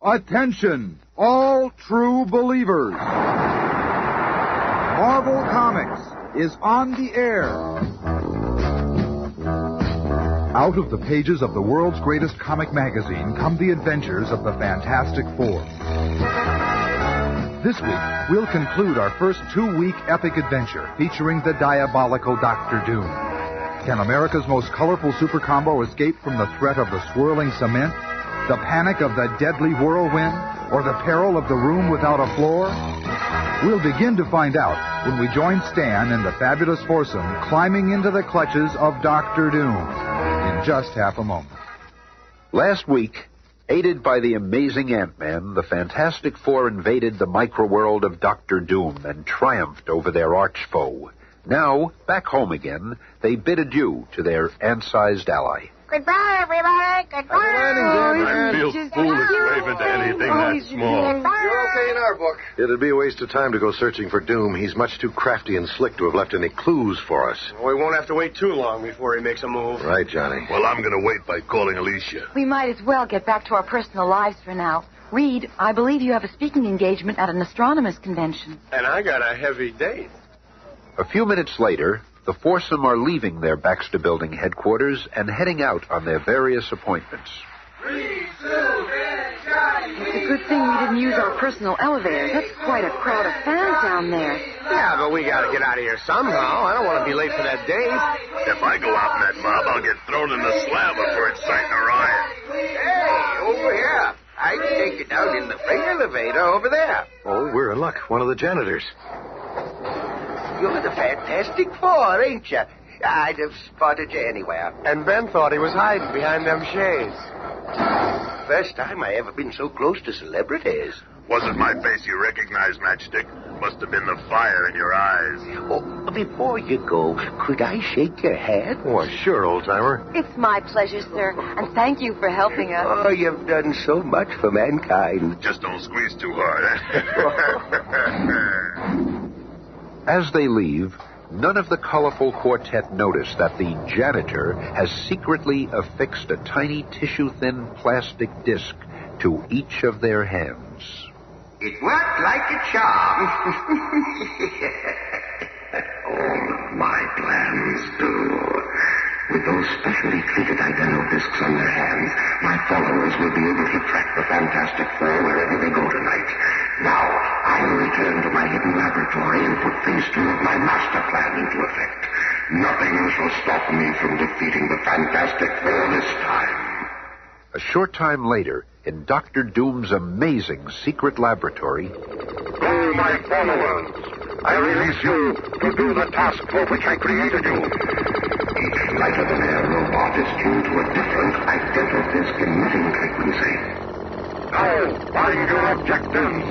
Attention, all true believers. Marvel Comics is on the air. Out of the pages of the world's greatest comic magazine come the adventures of the Fantastic Four. This week, we'll conclude our first 2-week epic adventure featuring the diabolical Dr. Doom. Can America's most colorful super combo escape from the threat of the swirling cement, the panic of the deadly whirlwind, or the peril of the room without a floor? We'll begin to find out when we join Stan and the fabulous foursome climbing into the clutches of Dr. Doom in just half a moment. Last week, aided by the amazing Ant-Man, the Fantastic Four invaded the micro-world of Dr. Doom and triumphed over their arch-foe. Now, back home again, they bid adieu to their ant-sized ally. Goodbye, everybody. Goodbye. I feel foolish waving to anything that small. You're okay in our book. It'd be a waste of time to go searching for Doom. He's much too crafty and slick to have left any clues for us. We won't have to wait too long before he makes a move. Right, Johnny. Well, I'm going to wait by calling Alicia. We might as well get back to our personal lives for now. Reed, I believe you have a speaking engagement at an astronomers convention. And I got a heavy date. A few minutes later, the foursome are leaving their Baxter Building headquarters and heading out on their various appointments. It's a good thing we didn't use our personal elevators. That's quite a crowd of fans down there. Yeah, but we got to get out of here somehow. I don't want to be late for that date. If I go out in that mob, I'll get thrown in the slab before it's sighting a riot. Hey, over here. I can take you down in the freight elevator over there. Oh, we're in luck. One of the janitors. You're the Fantastic Four, ain't you? I'd have spotted you anywhere. And Ben thought he was hiding behind them shades. First time I ever been so close to celebrities. Wasn't my face you recognized, Matchstick. Must have been the fire in your eyes. Oh, before you go, could I shake your hand? Oh, sure, old-timer. It's my pleasure, sir, and thank you for helping us. Oh, you've done so much for mankind. Just don't squeeze too hard, eh? As they leave, none of the colorful quartet notice that the janitor has secretly affixed a tiny tissue-thin plastic disc to each of their hands. It worked like a charm. All of my plans do. With those specially treated identical discs on their hands, my followers will be able to track the Fantastic Four wherever they go tonight. Now, I'll return to my hidden laboratory and put phase 2 of my master plan into effect. Nothing shall stop me from defeating the Fantastic Four this time. A short time later, in Dr. Doom's amazing secret laboratory... Go, my followers! I release you to do the task for which I created you. Each lighter-than-air robot is tuned to a different identical-disc emitting frequency. Now, find your objectives.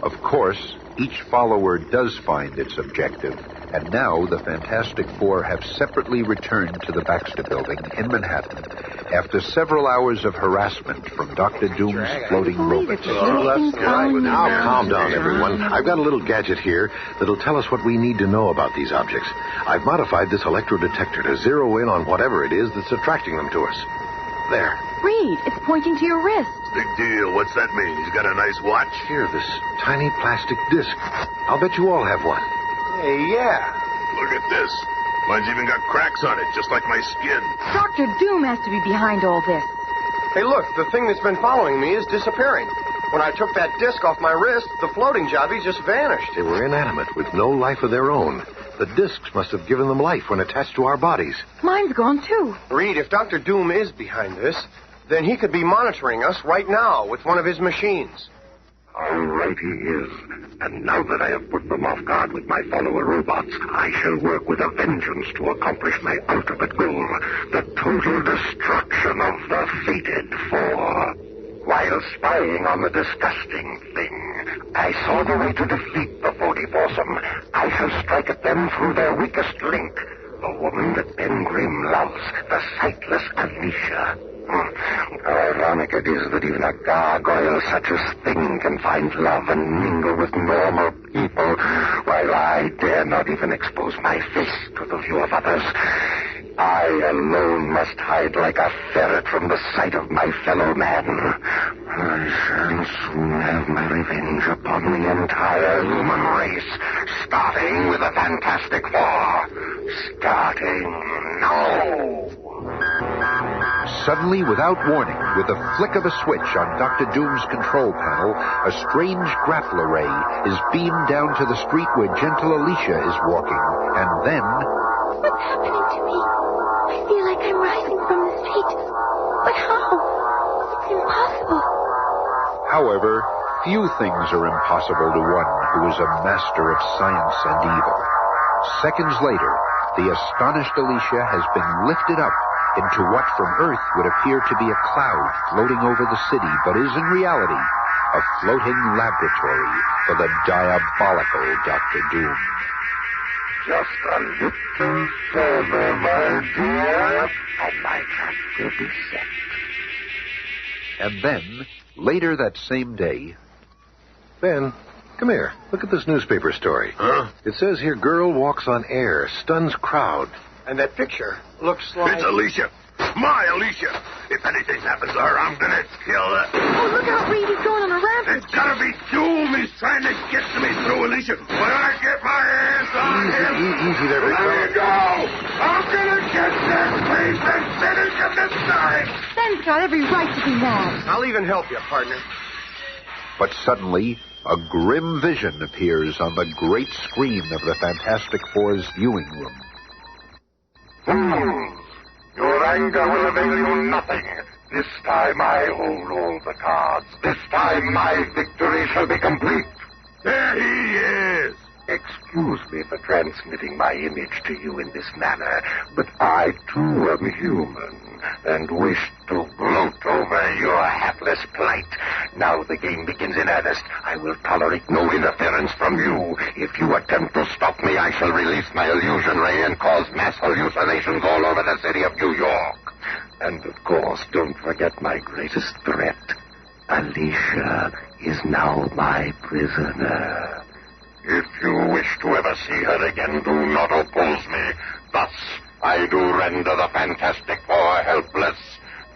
Of course, each follower does find its objective, and now the Fantastic Four have separately returned to the Baxter Building in Manhattan after several hours of harassment from Dr. Doom's floating robots. Now, calm down, everyone. I've got a little gadget here that'll tell us what we need to know about these objects. I've modified this electrodetector to zero in on whatever it is that's attracting them to us. There. Reed, it's pointing to your wrist. Big deal. What's that mean? He's got a nice watch? Here, this tiny plastic disc. I'll bet you all have one. Hey, yeah. Look at this. Mine's even got cracks on it, just like my skin. Dr. Doom has to be behind all this. Hey, look, the thing that's been following me is disappearing. When I took that disc off my wrist, the floating jobbies just vanished. They were inanimate with no life of their own. The discs must have given them life when attached to our bodies. Mine's gone, too. Reed, if Dr. Doom is behind this, then he could be monitoring us right now with one of his machines. All right, he is. And now that I have put them off guard with my follower robots, I shall work with a vengeance to accomplish my ultimate goal, the total destruction of the Fated Four. While spying on the disgusting thing, I saw the way to defeat the 40 foursome. I shall strike at them through their weakest link, the woman that Ben Grimm loves, the sightless Alicia. Ironic it is that even a gargoyle such as Thing can find love and mingle with normal people, while I dare not even expose my face to the view of others. I alone must hide like a ferret from the sight of my fellow man. I shall soon have my revenge upon the entire human race, starting with the Fantastic Four. Starting now! Suddenly, without warning, with the flick of a switch on Dr. Doom's control panel, a strange grappler ray is beamed down to the street where gentle Alicia is walking. And then... What's happening to me? I feel like I'm rising from the street. But how? It's impossible. However, few things are impossible to one who is a master of science and evil. Seconds later, the astonished Alicia has been lifted up into what from Earth would appear to be a cloud floating over the city, but is in reality a floating laboratory for the diabolical Dr. Doom. Just a little further, my dear, and my trap will be set. And then, later that same day... Ben, come here. Look at this newspaper story. Huh? It says here, girl walks on air, stuns crowd. And that picture looks like... It's Alicia. My Alicia. If anything happens to her, I'm gonna kill her. Oh, look out, Reed. He's going on a rampage. It's gotta be Doom. He's trying to get to me through Alicia. When I get my hands on him... Easy there, big Let fella. me go. I'm gonna get that face and finish him this time. Ben's got every right to be mad. I'll even help you, partner. But suddenly, a grim vision appears on the great screen of the Fantastic Four's viewing room. Your anger will avail you nothing. This time I hold all the cards. This time my victory shall be complete. There he is. Excuse me for transmitting my image to you in this manner, but I too am human and wish to gloat over your hapless plight. Now the game begins in earnest. I will tolerate no interference from you. If you attempt to stop me, I shall release my illusion ray and cause mass hallucinations all over the city of New York. And of course, don't forget my greatest threat. Alicia is now my prisoner. If you wish to ever see her again, do not oppose me. Thus, I do render the Fantastic Four helpless.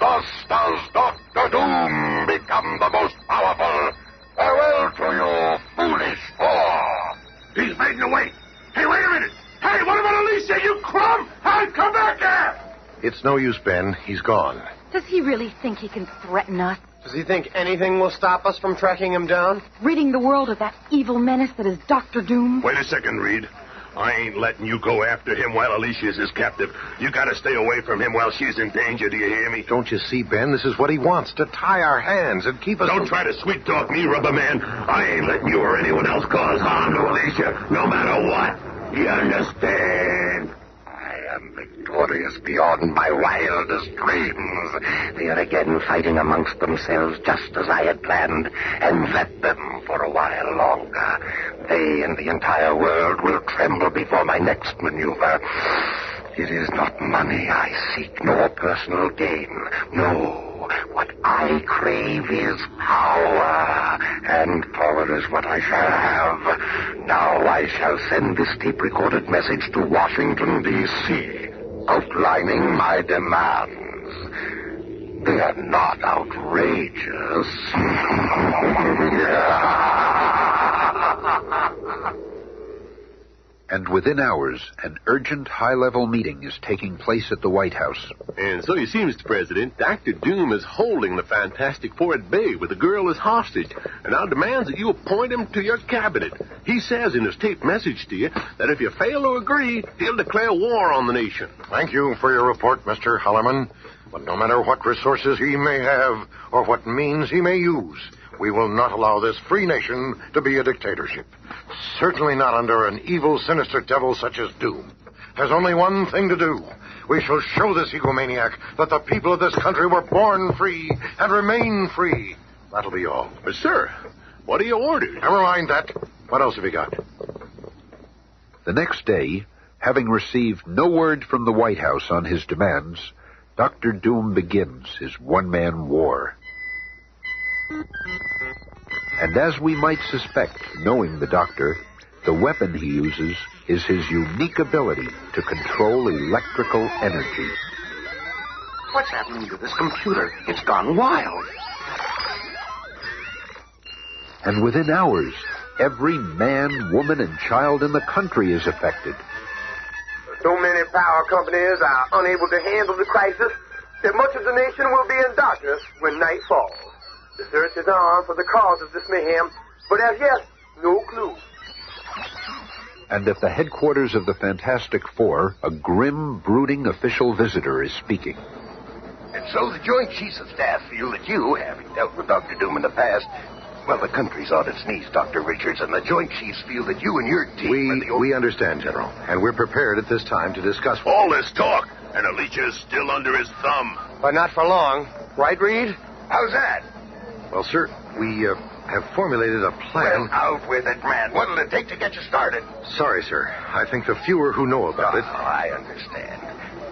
Thus does Dr. Doom become the most powerful. Farewell to you, foolish four. He's making away. Hey, wait a minute. Hey, what about Alicia, you crumb? Hey, come back here. It's no use, Ben. He's gone. Does he really think he can threaten us? Does he think anything will stop us from tracking him down? Ridding the world of that evil menace that is Dr. Doom? Wait a second, Reed. I ain't letting you go after him while Alicia's his captive. You gotta stay away from him while she's in danger, do you hear me? Don't you see, Ben? This is what he wants, to tie our hands and keep us... Don't try to sweet-talk me, Rubber Man. I ain't letting you or anyone else cause harm to Alicia, no matter what. You understand? I am victorious beyond my wildest dreams. They are again fighting amongst themselves just as I had planned, and let them for a while longer. They and the entire world will tremble before my next maneuver. It is not money I seek, nor personal gain. No, what I crave is power, and power is what I shall have. Now I shall send this tape-recorded message to Washington, D.C., outlining my demands. They are not outrageous. And within hours, an urgent high-level meeting is taking place at the White House. And so you see, Mr. President, Dr. Doom is holding the Fantastic Four at bay with the girl as hostage, and now demands that you appoint him to your cabinet. He says in his taped message to you that if you fail to agree, he'll declare war on the nation. Thank you for your report, Mr. Hallerman. But no matter what resources he may have or what means he may use, we will not allow this free nation to be a dictatorship. Certainly not under an evil, sinister devil such as Doom. There's only one thing to do. We shall show this egomaniac that the people of this country were born free and remain free. That'll be all. But, sir, what are your orders? Never mind that. What else have you got? The next day, having received no word from the White House on his demands, Dr. Doom begins his one-man war. And as we might suspect, knowing the Doctor, the weapon he uses is his unique ability to control electrical energy. What's happening to this computer? It's gone wild. And within hours, every man, woman, and child in the country is affected. So many power companies are unable to handle the crisis that much of the nation will be in darkness when night falls. The search is on for the cause of this mayhem, but as yet, no clue. And at the headquarters of the Fantastic Four, a grim, brooding official visitor is speaking. And so the Joint Chiefs of Staff feel that you, having dealt with Dr. Doom in the past, well, the country's on its knees, Dr. Richards, and the Joint Chiefs feel that you and your team We understand, General, and we're prepared at this time to discuss all this talk, and Alicia is still under his thumb. But not for long. Right, Reed? How's that? Well, sir, we have formulated a plan. Well, out with it, man. What'll it take to get you started? Sorry, sir. I think the fewer who know about it... I understand.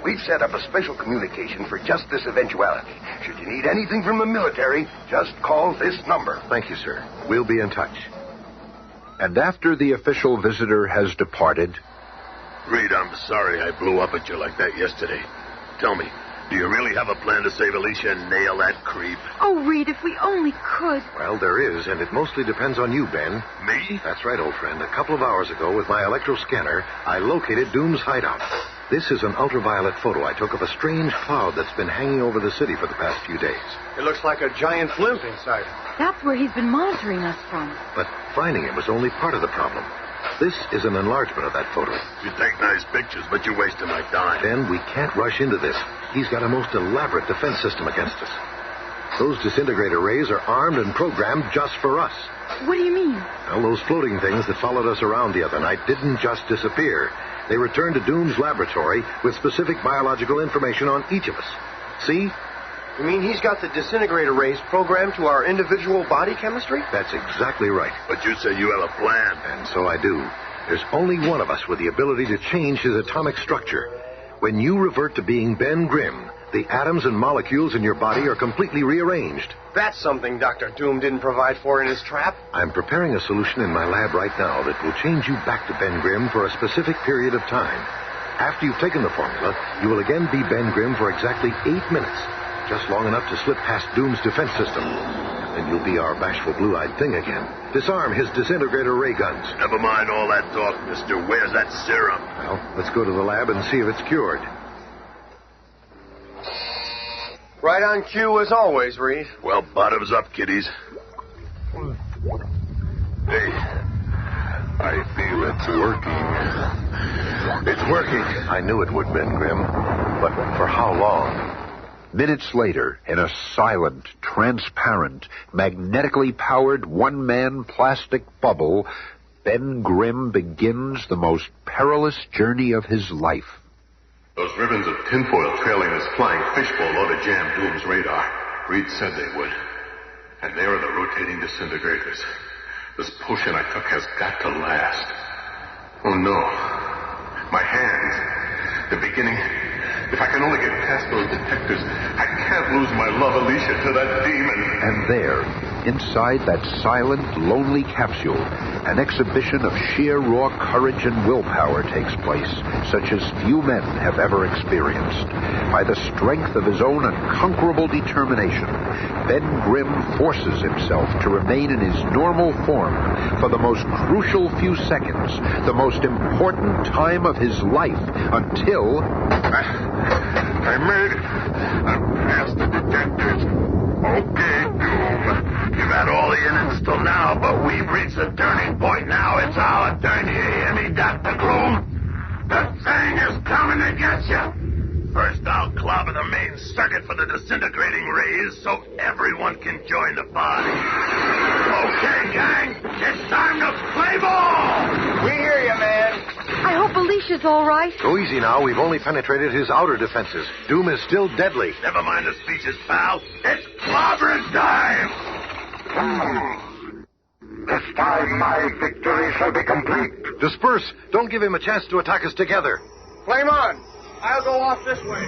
We've set up a special communication for just this eventuality. Should you need anything from the military, just call this number. Thank you, sir. We'll be in touch. And after the official visitor has departed... Reed, I'm sorry I blew up at you like that yesterday. Tell me, do you really have a plan to save Alicia and nail that creep? Oh, Reed, if we only could. Well, there is, and it mostly depends on you, Ben. Me? That's right, old friend. A couple of hours ago, with my electro-scanner, I located Doom's hideout. This is an ultraviolet photo I took of a strange cloud that's been hanging over the city for the past few days. It looks like a giant blimp inside. That's where he's been monitoring us from. But finding him was only part of the problem. This is an enlargement of that photo. You take nice pictures, but you're wasting my time. Ben, we can't rush into this. He's got a most elaborate defense system against us. Those disintegrator rays are armed and programmed just for us. What do you mean? Well, those floating things that followed us around the other night didn't just disappear. They returned to Doom's laboratory with specific biological information on each of us. See? You mean he's got the disintegrator rays programmed to our individual body chemistry? That's exactly right. But you say you have a plan. And so I do. There's only one of us with the ability to change his atomic structure. When you revert to being Ben Grimm, the atoms and molecules in your body are completely rearranged. That's something Dr. Doom didn't provide for in his trap. I'm preparing a solution in my lab right now that will change you back to Ben Grimm for a specific period of time. After you've taken the formula, you will again be Ben Grimm for exactly 8 minutes. Just long enough to slip past Doom's defense system. Then you'll be our bashful blue-eyed thing again. Disarm his disintegrator ray guns. Never mind all that talk, mister. Where's that serum? Well, let's go to the lab and see if it's cured. Right on cue as always, Reed. Well, bottoms up, kiddies. Hey, I feel it's working. It's working. I knew it would, Ben Grimm. But for how long? Minutes later, in a silent, transparent, magnetically powered one-man plastic bubble, Ben Grimm begins the most perilous journey of his life. Those ribbons of tinfoil trailing his flying fishbowl ought to jam Doom's radar. Reed said they would. And there are the rotating disintegrators. This potion I took has got to last. Oh, no. My hands. The beginning. If I can only get past those detectors, I can't lose my love, Alicia, to that demon. And there, inside that silent, lonely capsule, an exhibition of sheer raw courage and willpower takes place, such as few men have ever experienced. By the strength of his own unconquerable determination, Ben Grimm forces himself to remain in his normal form for the most crucial few seconds, the most important time of his life, until... I made it. I'm past the detectors. Okay, Doom. You've had all the innings till now, but we've reached a turning point now. It's our turn. You hear me, Dr. Gloom? The thing is coming to get you. First, I'll clobber the main circuit for the disintegrating rays so everyone can join the party. Okay, gang. It's time to play ball. We hear you, man. I hope Alicia's all right. Go easy now. We've only penetrated his outer defenses. Doom is still deadly. Never mind the speeches, pal. It's clobbering time. This time my victory shall be complete. Disperse. Don't give him a chance to attack us together. Flame on. I'll go off this way.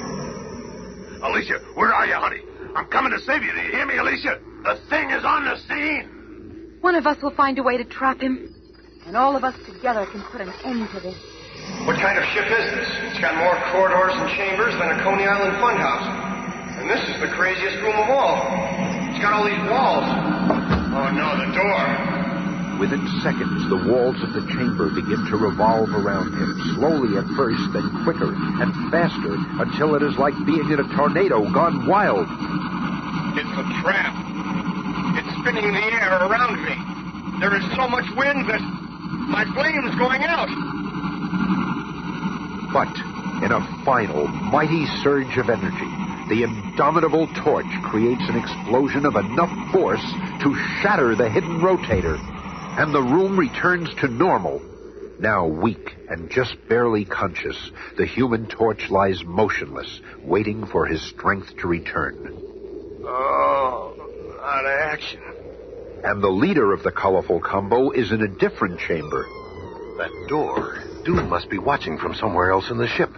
Alicia, where are you, honey? I'm coming to save you. Do you hear me, Alicia? The thing is on the scene. One of us will find a way to trap him, and all of us together can put an end to this. What kind of ship is this? It's got more corridors and chambers than a Coney Island funhouse. And this is the craziest room of all. It's got all these walls. Oh, no, the door. Within seconds, the walls of the chamber begin to revolve around him, slowly at first, then quicker and faster, until it is like being in a tornado gone wild. It's a trap. It's spinning the air around me. There is so much wind that my flame's going out. But in a final, mighty surge of energy, the indomitable torch creates an explosion of enough force to shatter the hidden rotator, and the room returns to normal. Now weak and just barely conscious, the human torch lies motionless, waiting for his strength to return. Oh, out of action. And the leader of the colorful combo is in a different chamber. That door. Doom must be watching from somewhere else in the ship.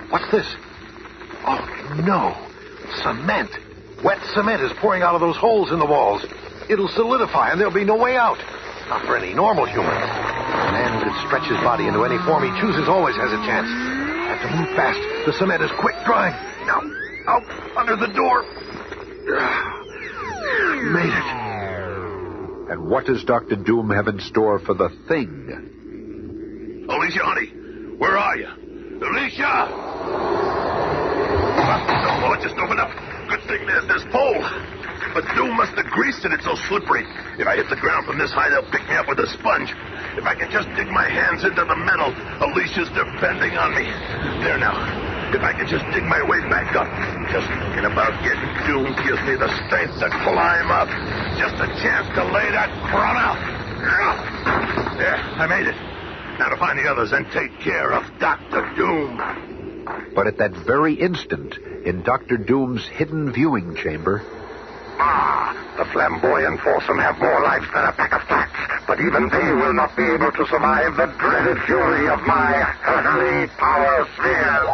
What's this? Oh, no. Cement. Wet cement is pouring out of those holes in the walls. It'll solidify and there'll be no way out. Not for any normal human. A man who could stretch his body into any form he chooses always has a chance. Have to move fast. The cement is quick drying. Now, out under the door. Made it. And what does Dr. Doom have in store for the Thing? Alicia, honey, where are you? Alicia! Oh, it just opened up. Good thing there's this pole. But Doom must have greased it. It's so slippery. If I hit the ground from this high, they'll pick me up with a sponge. If I can just dig my hands into the metal, Alicia's depending on me. There now. If I can just dig my way back up. Just thinking about getting Doom gives me the strength to climb up. Just a chance to lay that crumb out. There, I made it. Now to find the others and take care of Dr. Doom. But at that very instant, in Dr. Doom's hidden viewing chamber... The flamboyant foursome have more life than a pack of flats, but even they will not be able to survive the dreaded fury of my earthly power sphere.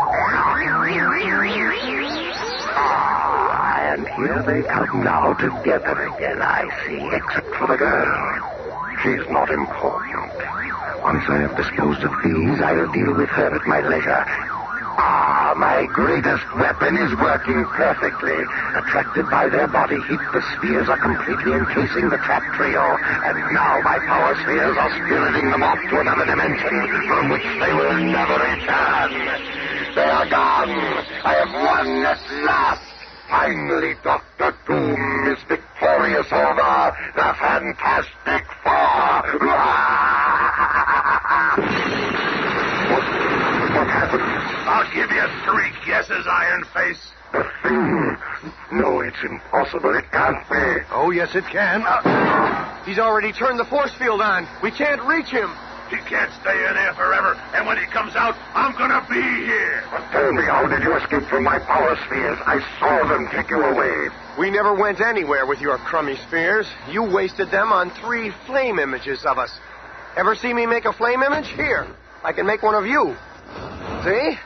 And here they come now together again, I see, except for the girl. She's not important. Once I have disposed of these, I'll deal with her at my leisure. My greatest weapon is working perfectly. Attracted by their body heat, the spheres are completely encasing the trap trio, and now my power spheres are spiriting them off to another dimension from which they will never return. They are gone. I have won at last. Finally, Dr. Doom is victorious over the Fantastic Four. What happened? I'll give you 3 guesses, Iron Face. The Thing? No, it's impossible. It can't be. Oh, yes, it can. He's already turned the force field on. We can't reach him. He can't stay in there forever, and when he comes out, I'm gonna be here. But tell me, how did you escape from my power spheres? I saw them take you away. We never went anywhere with your crummy spheres. You wasted them on 3 flame images of us. Ever see me make a flame image? Here, I can make one of you. See?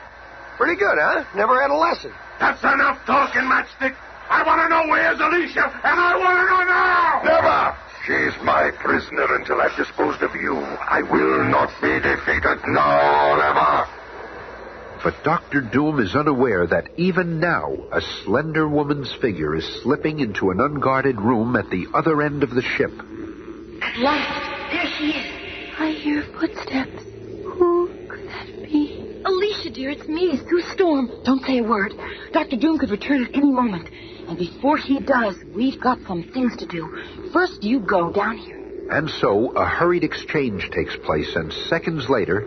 Pretty good, huh? Never had a lesson. That's enough talking, Matchstick. I want to know where's Alicia, and I want to know now! Never! She's my prisoner until I've disposed of you. I will not be defeated. No, never! But Dr. Doom is unaware that even now, a slender woman's figure is slipping into an unguarded room at the other end of the ship. At last, there she is. I hear footsteps. Who could that be? Alicia, dear, it's me, Sue Storm. Don't say a word. Dr. Doom could return at any moment. And before he does, we've got some things to do. First, you go down here. And so, a hurried exchange takes place, and seconds later...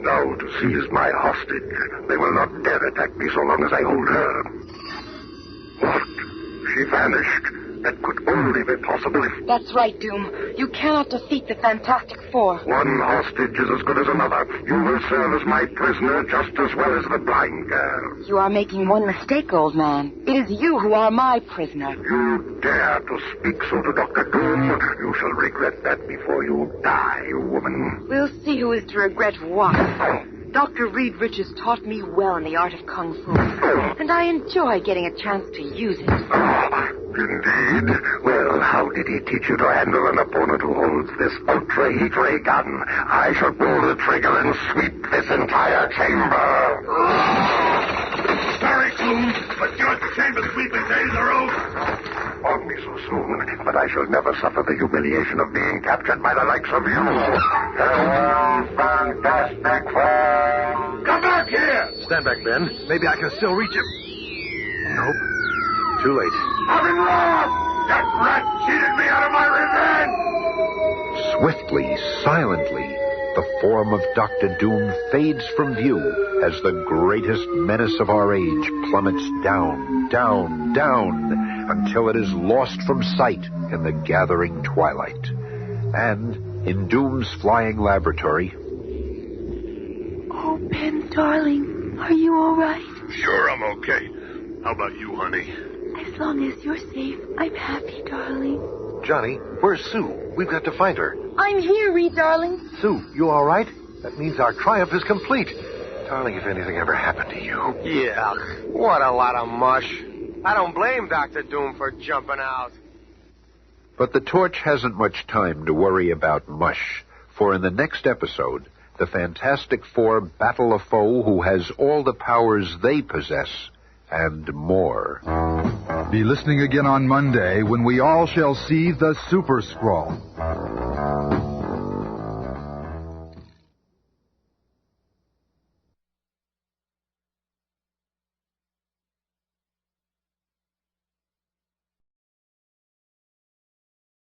Now to seize my hostage. They will not dare attack me so long as I hold her. What? She vanished. That could only be possible if... That's right, Doom. You cannot defeat the Fantastic Four. One hostage is as good as another. You will serve as my prisoner just as well as the blind girl. You are making one mistake, old man. It is you who are my prisoner. You dare to speak so to Dr. Doom? You shall regret that before you die, woman. We'll see who is to regret what. Dr. Reed Richards taught me well in the art of Kung Fu, and I enjoy getting a chance to use it. Indeed? Well, how did he teach you to handle an opponent who holds this ultra heat ray gun? I shall pull the trigger and sweep this entire chamber. Sorry, Doom, but your chamber sweeping days are over. On me, so soon, but I shall never suffer the humiliation of being captured by the likes of you. Farewell, Fantastic Four! Come back here! Stand back, Ben. Maybe I can still reach him. Nope. Too late. I'm in wrong! That rat cheated me out of my revenge! Swiftly, silently, the form of Dr. Doom fades from view as the greatest menace of our age plummets down, down, down, until it is lost from sight in the gathering twilight. And in Doom's flying laboratory... Oh, Ben, darling, are you all right? Sure, I'm okay. How about you, honey? As long as you're safe, I'm happy, darling. Johnny, where's Sue? We've got to find her. I'm here, Reed, darling. Sue, you all right? That means our triumph is complete. Darling, if anything ever happened to you... Yeah, what a lot of mush. I don't blame Dr. Doom for jumping out. But the Torch hasn't much time to worry about mush, for in the next episode, the Fantastic Four battle a foe who has all the powers they possess and more. Be listening again on Monday when we all shall see the Super Skrull.